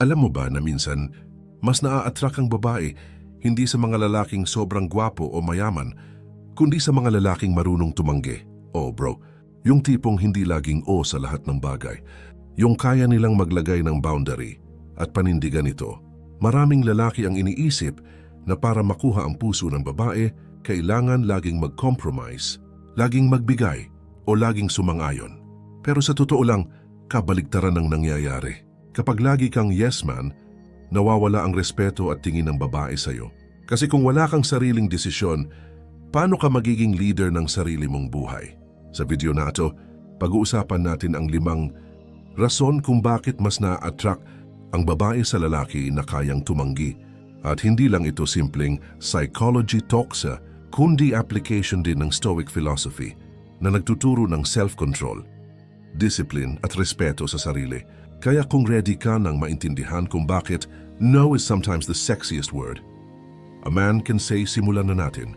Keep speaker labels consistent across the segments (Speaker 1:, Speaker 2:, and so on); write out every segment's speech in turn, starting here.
Speaker 1: Alam mo ba na minsan, mas naa-attract ang babae hindi sa mga lalaking sobrang gwapo o mayaman, kundi sa mga lalaking marunong tumanggi. Oh bro, yung tipong hindi laging sa lahat ng bagay. Yung kaya nilang maglagay ng boundary at panindigan ito. Maraming lalaki ang iniisip na para makuha ang puso ng babae, kailangan laging mag-compromise, laging magbigay o laging sumang-ayon. Pero sa totoo lang, kabaligtaran ang nangyayari. Kapag lagi kang yes man, nawawala ang respeto at tingin ng babae sa'yo. Kasi kung wala kang sariling desisyon, paano ka magiging leader ng sarili mong buhay? Sa video na ito, pag-uusapan natin ang 5 rason kung bakit mas na-attract ang babae sa lalaki na kayang tumanggi. At hindi lang ito simpleng psychology talk kundi application din ng Stoic philosophy na nagtuturo ng self-control, discipline at respeto sa sarili. Kaya kung ready ka nang maintindihan kung bakit no is sometimes the sexiest word a man can say, simulan na natin.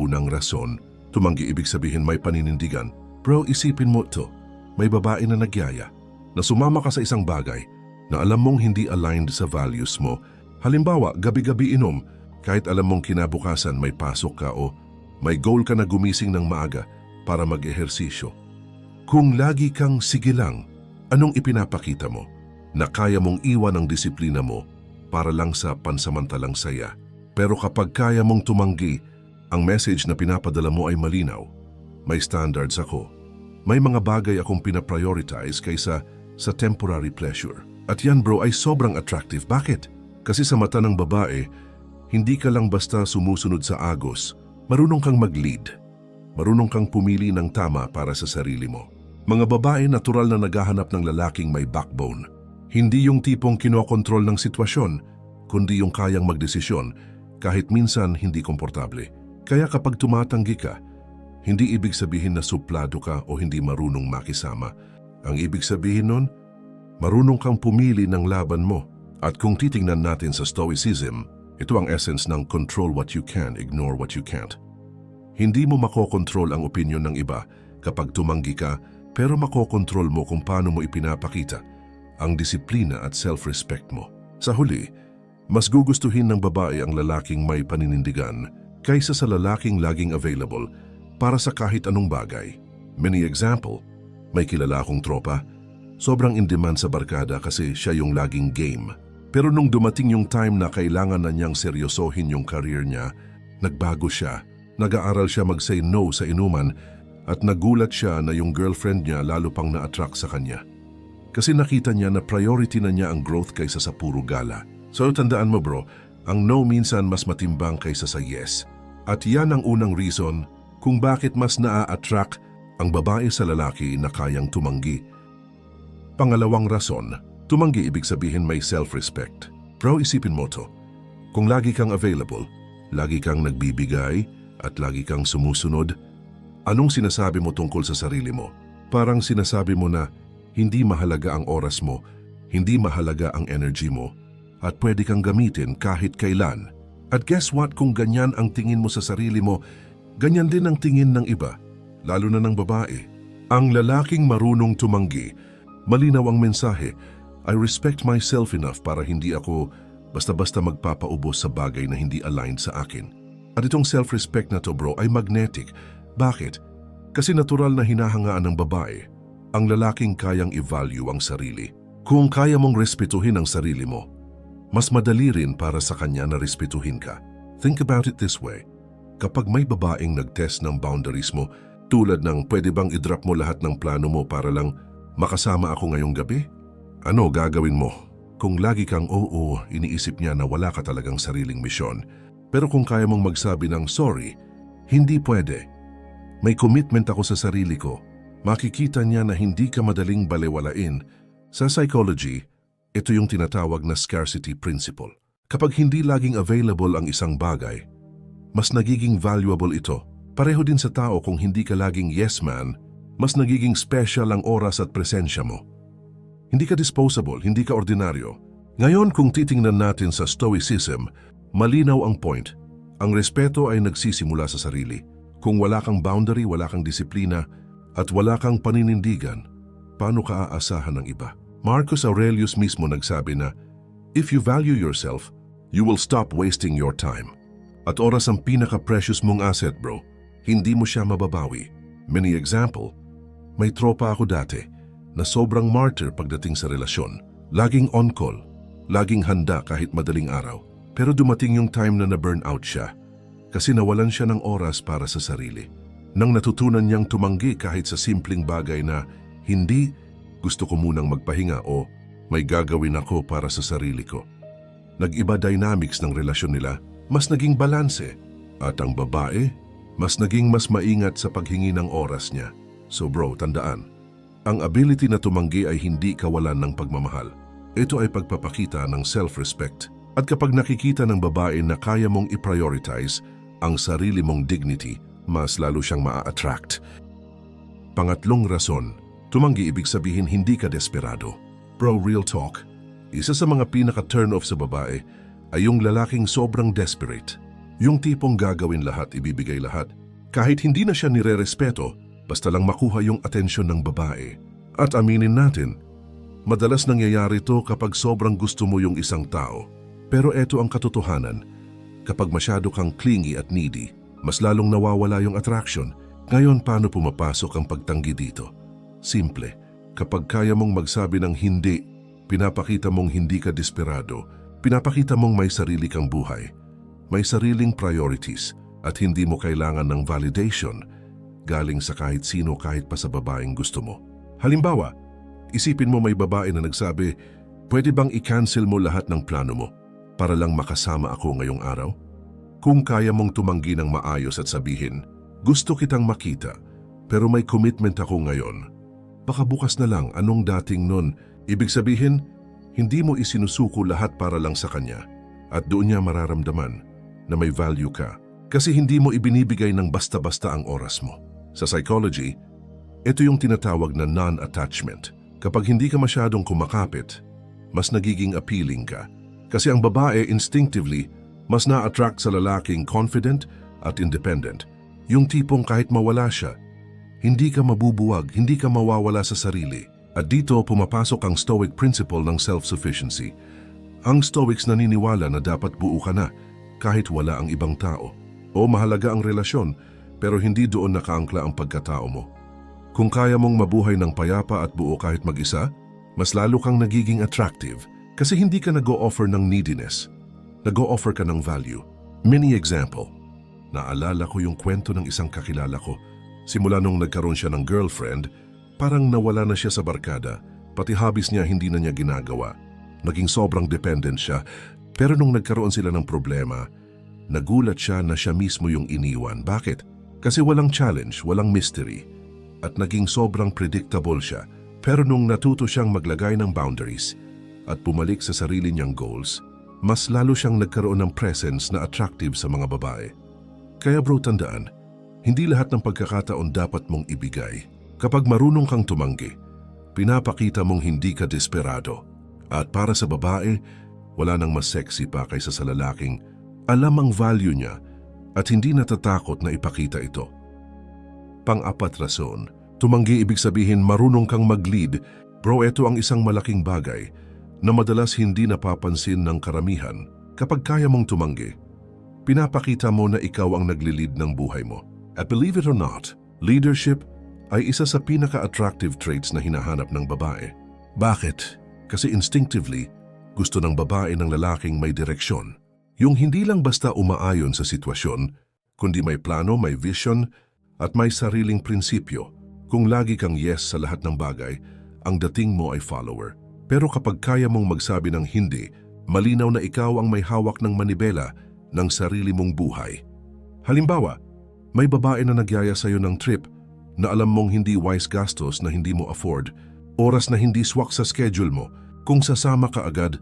Speaker 1: Unang rason, tumanggi ibig sabihin may paninindigan. Bro, isipin mo to. May babae na nagyaya, na sumama ka sa isang bagay na alam mong hindi aligned sa values mo. Halimbawa, gabi-gabi inom, kahit alam mong kinabukasan may pasok ka o may goal ka na gumising ng maaga para mag-ehersisyo. Kung lagi kang sige lang, anong ipinapakita mo? Na kaya mong iwan ang disiplina mo para lang sa pansamantalang saya. Pero kapag kaya mong tumanggi, ang message na pinapadala mo ay malinaw. May standards ako. May mga bagay akong pinaprioritize kaysa sa temporary pleasure. At yan bro ay sobrang attractive. Bakit? Kasi sa mata ng babae, hindi ka lang basta sumusunod sa agos. Marunong kang mag-lead. Marunong kang pumili ng tama para sa sarili mo. Mga babae natural na naghahanap ng lalaking may backbone. Hindi yung tipong kinokontrol ng sitwasyon, kundi yung kayang magdesisyon kahit minsan hindi komportable. Kaya kapag tumatanggi ka, hindi ibig sabihin na suplado ka o hindi marunong makisama. Ang ibig sabihin nun, marunong kang pumili ng laban mo. At kung titingnan natin sa Stoicism, ito ang essence ng control what you can, ignore what you can't. Hindi mo makokontrol ang opinyon ng iba kapag tumanggi ka, pero makokontrol mo kung paano mo ipinapakita ang disiplina at self-respect mo. Sa huli, mas gugustuhin ng babae ang lalaking may paninindigan kaysa sa lalaking laging available para sa kahit anong bagay. Many example, may kilala akong tropa, sobrang in demand sa barkada kasi siya yung laging game. Pero nung dumating yung time na kailangan na niyang seryosohin yung career niya, nagbago siya. Nag-aaral siya mag-say no sa inuman at nagulat siya na yung girlfriend niya lalo pang na-attract sa kanya. Kasi nakita niya na priority na niya ang growth kaysa sa puro gala. So tandaan mo bro, ang no minsan mas matimbang kaysa sa yes. At yan ang unang reason kung bakit mas naa-attract ang babae sa lalaki na kayang tumanggi. Pangalawang rason, tumanggi ibig sabihin may self-respect. Bro, isipin mo to. Kung lagi kang available, lagi kang nagbibigay at lagi kang sumusunod, anong sinasabi mo tungkol sa sarili mo? Parang sinasabi mo na hindi mahalaga ang oras mo, hindi mahalaga ang energy mo, at pwede kang gamitin kahit kailan. At guess what, kung ganyan ang tingin mo sa sarili mo, ganyan din ang tingin ng iba, lalo na ng babae. Ang lalaking marunong tumanggi, malinaw ang mensahe, I respect myself enough para hindi ako basta-basta magpapaubos sa bagay na hindi aligned sa akin. At itong self-respect na to bro ay magnetic. Bakit? Kasi natural na hinahangaan ng babae ang lalaking kayang i-value ang sarili. Kung kaya mong respetuhin ang sarili mo, mas madali rin para sa kanya na respetuhin ka. Think about it this way. Kapag may babaeng nag-test ng boundaries mo, tulad ng pwede bang i-drop mo lahat ng plano mo para lang makasama ako ngayong gabi? Ano gagawin mo? Kung lagi kang oo, iniisip niya na wala ka talagang sariling misyon. Pero kung kaya mong magsabi ng sorry, hindi pwede. May commitment ako sa sarili ko. Makikita niya na hindi ka madaling balewalain. Sa psychology, ito yung tinatawag na scarcity principle. Kapag hindi laging available ang isang bagay, mas nagiging valuable ito. Pareho din sa tao kung hindi ka laging yes man, mas nagiging special ang oras at presensya mo. Hindi ka disposable, hindi ka ordinaryo. Ngayon kung titingnan natin sa Stoicism, malinaw ang point. Ang respeto ay nagsisimula sa sarili. Kung wala kang boundary, wala kang disiplina, at wala kang paninindigan, paano ka aasahan ng iba? Marcus Aurelius mismo nagsabi na, "If you value yourself, you will stop wasting your time." At oras ang pinaka-precious mong asset, bro. Hindi mo siya mababawi. Many example, may tropa ako dati na sobrang martyr pagdating sa relasyon. Laging on-call, laging handa kahit madaling araw. Pero dumating yung time na na-burnout siya kasi nawalan siya ng oras para sa sarili. Nang natutunan niyang tumanggi kahit sa simpleng bagay na hindi, gusto ko munang magpahinga o may gagawin ako para sa sarili ko. Nag-iba dynamics ng relasyon nila, mas naging balanse. At ang babae, mas naging mas maingat sa paghingi ng oras niya. So bro, tandaan, ang ability na tumanggi ay hindi kawalan ng pagmamahal. Ito ay pagpapakita ng self-respect. At kapag nakikita ng babae na kaya mong i-prioritize ang sarili mong dignity, mas lalo siyang maa-attract. Pangatlong rason, tumanggi ibig sabihin hindi ka desperado. Bro, real talk, isa sa mga pinaka-turn off sa babae ay yung lalaking sobrang desperate. Yung tipong gagawin lahat, ibibigay lahat. Kahit hindi na siya nire-respeto, basta lang makuha yung atensyon ng babae. At aminin natin, madalas nangyayari to kapag sobrang gusto mo yung isang tao. Pero eto ang katotohanan, kapag masyado kang clingy at needy, mas lalong nawawala yung attraction. Ngayon, paano pumapasok ang pagtanggi dito? Simple, kapag kaya mong magsabi ng hindi, pinapakita mong hindi ka desperado, pinapakita mong may sarili kang buhay, may sariling priorities, at hindi mo kailangan ng validation galing sa kahit sino kahit pa sa babaeng gusto mo. Halimbawa, isipin mo may babae na nagsabi, "Pwede bang i-cancel mo lahat ng plano mo para lang makasama ako ngayong araw?" Kung kaya mong tumanggi ng maayos at sabihin, "Gusto kitang makita, pero may commitment ako ngayon." Baka bukas na lang, anong dating nun? Ibig sabihin, hindi mo isinusuko lahat para lang sa kanya. At doon niya mararamdaman na may value ka. Kasi hindi mo ibinibigay ng basta-basta ang oras mo. Sa psychology, ito yung tinatawag na non-attachment. Kapag hindi ka masyadong kumakapit, mas nagiging appealing ka. Kasi ang babae instinctively mas na-attract sa lalaking confident at independent. Yung tipong kahit mawala siya, hindi ka mabubuwag, hindi ka mawawala sa sarili. At dito pumapasok ang Stoic principle ng self-sufficiency. Ang Stoics naniniwala na dapat buo ka na kahit wala ang ibang tao. O mahalaga ang relasyon, pero hindi doon nakaangkla ang pagkatao mo. Kung kaya mong mabuhay ng payapa at buo kahit mag-isa, mas lalo kang nagiging attractive kasi hindi ka nag-o-offer ng neediness. Nag-o-offer ka ng value. Mini example. Naalala ko yung kwento ng isang kakilala ko. Simula nung nagkaroon siya ng girlfriend, parang nawala na siya sa barkada. Pati hobbies niya hindi na niya ginagawa. Naging sobrang dependent siya. Pero nung nagkaroon sila ng problema, nagulat siya na siya mismo yung iniwan. Bakit? Kasi walang challenge, walang mystery. At naging sobrang predictable siya. Pero nung natuto siyang maglagay ng boundaries at bumalik sa sarili niyang goals, mas lalo siyang nagkaroon ng presence na attractive sa mga babae. Kaya bro, tandaan, hindi lahat ng pagkakataon dapat mong ibigay. Kapag marunong kang tumanggi, pinapakita mong hindi ka desperado. At para sa babae, wala nang mas sexy pa kaysa sa lalaking alam ang value niya at hindi natatakot na ipakita ito. Pang-apat rason, tumanggi ibig sabihin marunong kang mag-lead. Bro, ito ang isang malaking bagay na madalas hindi napapansin ng karamihan. Kapag kaya mong tumanggi, pinapakita mo na ikaw ang nagli-lead ng buhay mo. At believe it or not, leadership ay isa sa pinaka-attractive traits na hinahanap ng babae. Bakit? Kasi instinctively, gusto ng babae ng lalaking may direksyon. Yung hindi lang basta umaayon sa sitwasyon, kundi may plano, may vision, at may sariling prinsipyo. Kung lagi kang yes sa lahat ng bagay, ang dating mo ay follower. Pero kapag kaya mong magsabi ng hindi, malinaw na ikaw ang may hawak ng manibela ng sarili mong buhay. Halimbawa, may babae na nagyaya sa'yo ng trip na alam mong hindi wise gastos na hindi mo afford, oras na hindi swak sa schedule mo. Kung sasama ka agad,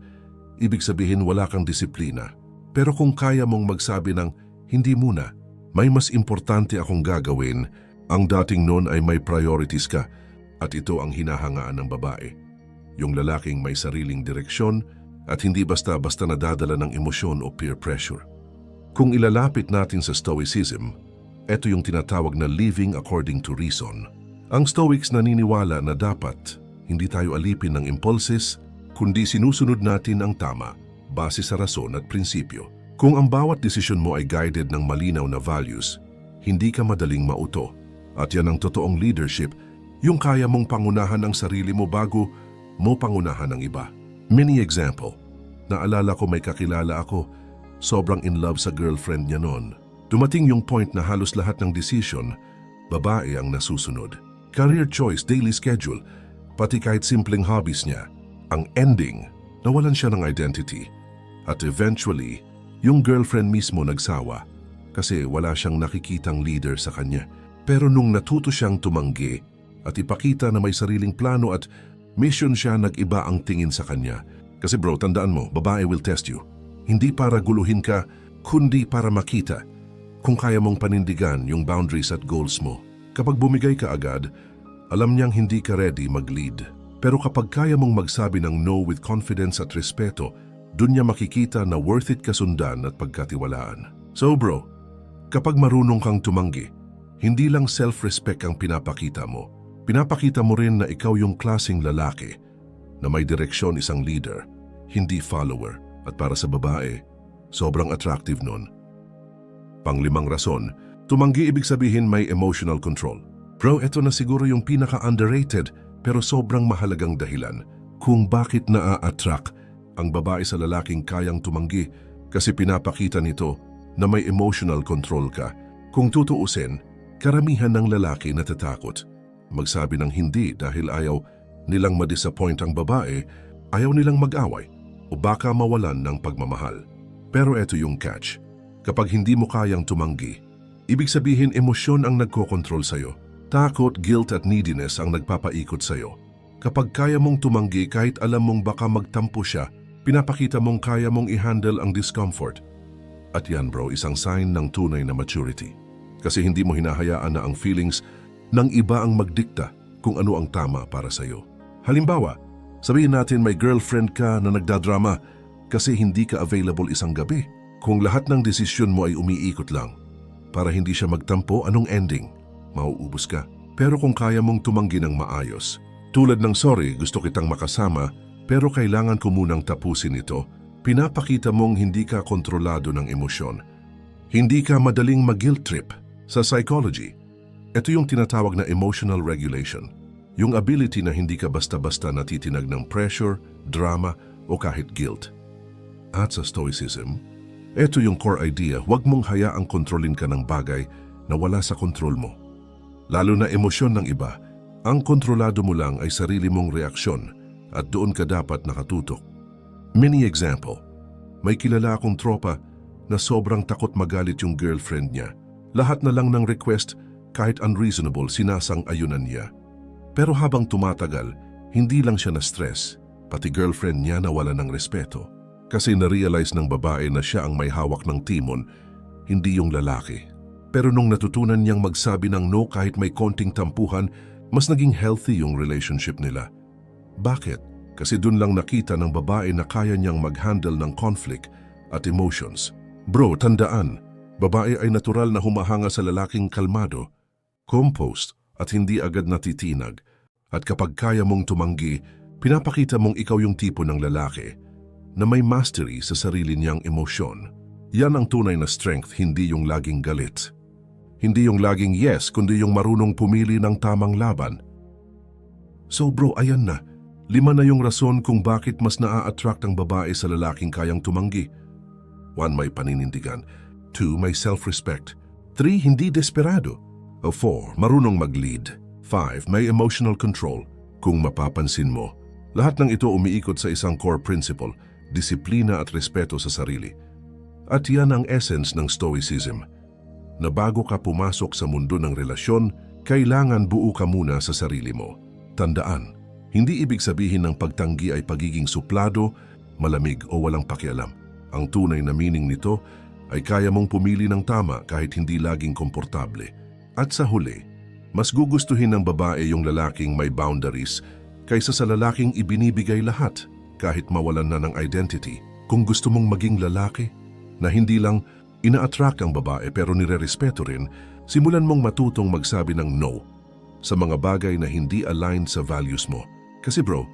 Speaker 1: ibig sabihin wala kang disiplina. Pero kung kaya mong magsabi ng hindi muna, may mas importante akong gagawin, ang dating noon ay may priorities ka at ito ang hinahangaan ng babae. Yung lalaking may sariling direksyon at hindi basta-basta nadadala ng emosyon o peer pressure. Kung ilalapit natin sa Stoicism, ito yung tinatawag na living according to reason. Ang Stoics naniniwala na dapat hindi tayo alipin ng impulses, kundi sinusunod natin ang tama base sa rason at prinsipyo. Kung ang bawat desisyon mo ay guided ng malinaw na values, hindi ka madaling mauto. At yan ang totoong leadership, yung kaya mong pangunahan ang sarili mo bago mo pangunahan ang iba. Mini example, naalala ko may kakilala ako, sobrang in love sa girlfriend niya noon. Dumating yung point na halos lahat ng decision, babae ang nasusunod. Career choice, daily schedule, pati kahit simpleng hobbies niya. Ang ending, nawalan siya ng identity. At eventually, yung girlfriend mismo nagsawa kasi wala siyang nakikitang leader sa kanya. Pero nung natuto siyang tumanggi at ipakita na may sariling plano at mission siya, nag-iba ang tingin sa kanya. Kasi bro, tandaan mo, babae will test you. Hindi para guluhin ka, kundi para makita kung kaya mong panindigan yung boundaries at goals mo. Kapag bumigay ka agad, alam niyang hindi ka ready mag-lead. Pero kapag kaya mong magsabi ng no with confidence at respeto, dun niya makikita na worth it kasundan at pagkatiwalaan. So bro, kapag marunong kang tumanggi, hindi lang self-respect ang pinapakita mo. Pinapakita mo rin na ikaw yung klaseng lalaki na may direksyon, isang leader, hindi follower. At para sa babae, sobrang attractive nun. Panglimang rason, tumanggi ibig sabihin may emotional control. Bro, eto na siguro yung pinaka-underrated pero sobrang mahalagang dahilan kung bakit naa-attract ang babae sa lalaking kayang tumanggi, kasi pinapakita nito na may emotional control ka. Kung tutuusin, karamihan ng lalaki natatakot magsabi ng hindi dahil ayaw nilang ma-disappoint ang babae, ayaw nilang mag-away, o baka mawalan ng pagmamahal. Pero eto yung catch. Kapag hindi mo kayang tumanggi, ibig sabihin emosyon ang nagkokontrol sa'yo. Takot, guilt at neediness ang nagpapaikot sa'yo. Kapag kaya mong tumanggi kahit alam mong baka magtampo siya, pinapakita mong kaya mong i-handle ang discomfort. At yan bro, isang sign ng tunay na maturity. Kasi hindi mo hinahayaan na ang feelings ng iba ang magdikta kung ano ang tama para sa'yo. Halimbawa, sabihin natin may girlfriend ka na nagdadrama kasi hindi ka available isang gabi. Kung lahat ng desisyon mo ay umiikot lang para hindi siya magtampo, anong ending? Mauubos ka. Pero kung kaya mong tumanggi ng maayos, tulad ng sorry, gusto kitang makasama pero kailangan ko munang tapusin ito, pinapakita mong hindi ka kontrolado ng emosyon. Hindi ka madaling mag-guilt trip. Sa psychology, ito yung tinatawag na emotional regulation. Yung ability na hindi ka basta-basta natitinag ng pressure, drama, o kahit guilt. At sa Stoicism, ito yung core idea, huwag mong hayaang kontrolin ka ng bagay na wala sa kontrol mo. Lalo na emosyon ng iba, ang kontrolado mo lang ay sarili mong reaksyon at doon ka dapat nakatutok. Mini example, may kilala akong tropa na sobrang takot magalit yung girlfriend niya. Lahat na lang ng request, kahit unreasonable, sinasang-ayunan niya. Pero habang tumatagal, hindi lang siya na-stress, pati girlfriend niya nawala ng respeto. Kasi na-realize ng babae na siya ang may hawak ng timon, hindi yung lalaki. Pero nung natutunan niyang magsabi ng no kahit may konting tampuhan, mas naging healthy yung relationship nila. Bakit? Kasi dun lang nakita ng babae na kaya niyang mag-handle ng conflict at emotions. Bro, tandaan, babae ay natural na humahanga sa lalaking kalmado, composed at hindi agad natitinag. At kapag kaya mong tumanggi, pinapakita mong ikaw yung tipo ng lalaki na may mastery sa sarili niyang emosyon. Yan ang tunay na strength, hindi yung laging galit. Hindi yung laging yes, kundi yung marunong pumili ng tamang laban. So bro, ayan na. 5 na yung rason kung bakit mas naa-attract ang babae sa lalaking kayang tumanggi. 1. May paninindigan. 2. May self-respect. 3. Hindi desperado. 4. Marunong mag-lead. 5. May emotional control. Kung mapapansin mo, lahat ng ito umiikot sa isang core principle, disiplina at respeto sa sarili. At yan ang essence ng Stoicism, na bago ka pumasok sa mundo ng relasyon, kailangan buo ka muna sa sarili mo. Tandaan, hindi ibig sabihin ng pagtanggi ay pagiging suplado, malamig o walang pakialam. Ang tunay na meaning nito ay kaya mong pumili ng tama kahit hindi laging komportable. At sa huli, mas gugustuhin ng babae yung lalaking may boundaries kaysa sa lalaking ibinibigay lahat kahit mawalan na ng identity. Kung gusto mong maging lalaki na hindi lang ina-attract ang babae pero nire-respeto rin, simulan mong matutong magsabi ng no sa mga bagay na hindi align sa values mo. Kasi bro,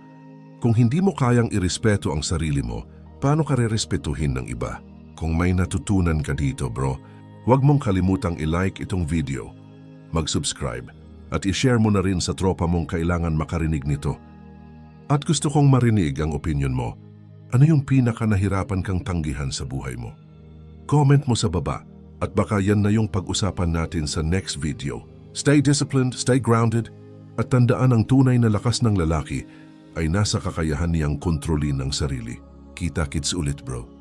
Speaker 1: kung hindi mo kayang irespeto ang sarili mo, paano ka rerespetuhin ng iba? Kung may natutunan ka dito bro, huwag mong kalimutang i-like itong video, mag-subscribe, at i-share mo na rin sa tropa mong kailangan makarinig nito. At gusto kong marinig ang opinion mo. Ano yung pinaka nahirapan kang tanggihan sa buhay mo? Comment mo sa baba at baka yan na yung pag-usapan natin sa next video. Stay disciplined, stay grounded, at tandaan ang tunay na lakas ng lalaki ay nasa kakayahan niyang kontrolin ang sarili. Kita-kits ulit bro.